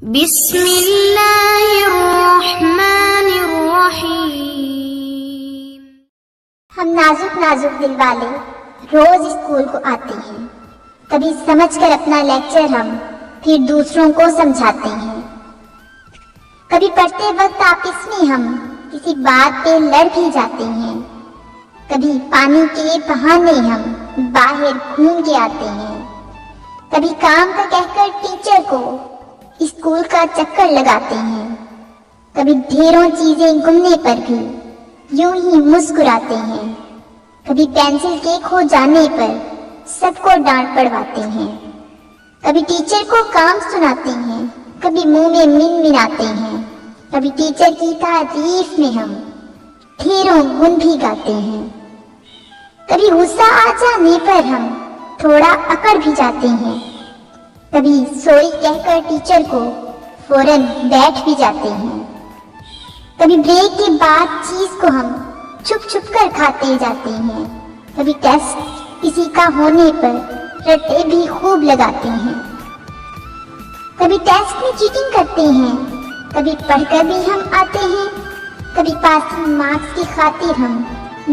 بسم اللہ الرحمن الرحیم۔ ہم نازک نازک دل والے روز اسکول کو آتے ہیں، کبھی سمجھ کر اپنا لیکچر ہم پھر دوسروں کو سمجھاتے ہیں، کبھی پڑھتے وقت آپس میں ہم کسی بات پہ لڑ بھی جاتے ہیں، کبھی پانی کے بہانے ہم باہر گھوم کے آتے ہیں، کبھی کام کا کہہ کر ٹیچر کو اسکول کا چکر لگاتے ہیں، کبھی ڈھیروں چیزیں گمنے پر بھی یوں ہی مسکراتے ہیں، کبھی پینسل کے کھو جانے پر سب کو ڈانٹ پڑواتے ہیں، کبھی ٹیچر کو کام سناتے ہیں، کبھی منہ میں مناتے ہیں، کبھی ٹیچر کی تعریف میں ہم ڈھیروں گن بھی گاتے ہیں، کبھی غصہ آ جانے پر ہم تھوڑا اکڑ بھی جاتے ہیں، کبھی سوری کہہ کر ٹیچر کو فوراً بیٹھ بھی جاتے ہیں، کبھی بریک کے بعد چیز کو ہم چھپ چھپ کر کھاتے جاتے ہیں، کبھی ٹیسٹ کسی کا ہونے پر رٹے بھی خوب لگاتے ہیں، کبھی ٹیسٹ میں چیٹنگ کرتے ہیں، کبھی پڑھ کر بھی ہم آتے ہیں، کبھی پاسنگ مارکس کی خاطر ہم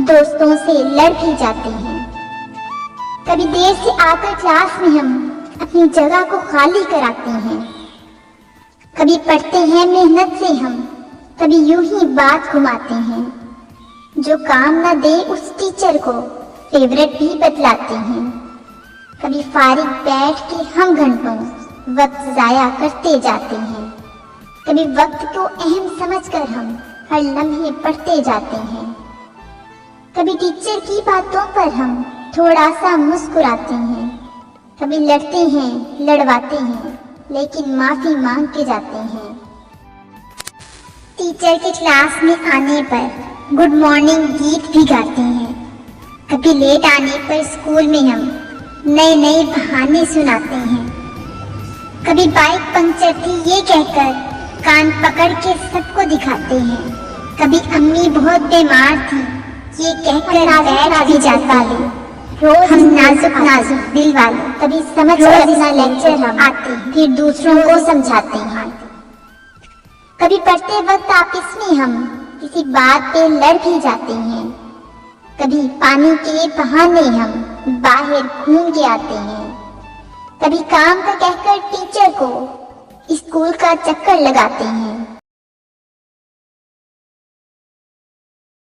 دوستوں سے لڑ بھی جاتے ہیں، کبھی دیر سے آ کر کلاس میں ہم اپنی جگہ کو خالی کراتے ہیں، کبھی پڑھتے ہیں محنت سے ہم، کبھی یوں ہی بات گھماتے ہیں، جو کام نہ دے اس ٹیچر کو فیورٹ بھی بتلاتے ہیں، کبھی فارغ بیٹھ کے ہم گھنٹوں وقت ضائع کرتے جاتے ہیں، کبھی وقت کو اہم سمجھ کر ہم ہر لمحے پڑھتے جاتے ہیں، کبھی ٹیچر کی باتوں پر ہم تھوڑا سا مسکراتے ہیں، کبھی لڑتے ہیں لڑواتے ہیں لیکن معافی مانگ کے جاتے ہیں، ٹیچر کے کلاس میں آنے پر گڈ مارننگ گیت بھی گاتے ہیں، کبھی لیٹ آنے پر اسکول میں ہم نئے نئے بہانے سناتے ہیں، کبھی بائک پنکچر تھی یہ کہہ کر کان پکڑ کے سب کو دکھاتے ہیں، کبھی امی بہت بیمار تھی یہ کہہ کر بیٹھ بھی جاتے ہیں، روز ہم نازک نازک دل والے کبھی سمجھ کر اپنا لیکچر ہم آتے ہیں پھر دوسروں کو سمجھاتے ہیں، کبھی پڑھتے وقت آپس میں ہم کسی بات پہ لڑ بھی جاتے ہیں، کبھی پانی کے بہانے ہم باہر گھوم کے آتے ہیں، کبھی کام کا کہہ کر ٹیچر کو اسکول کا چکر لگاتے ہیں،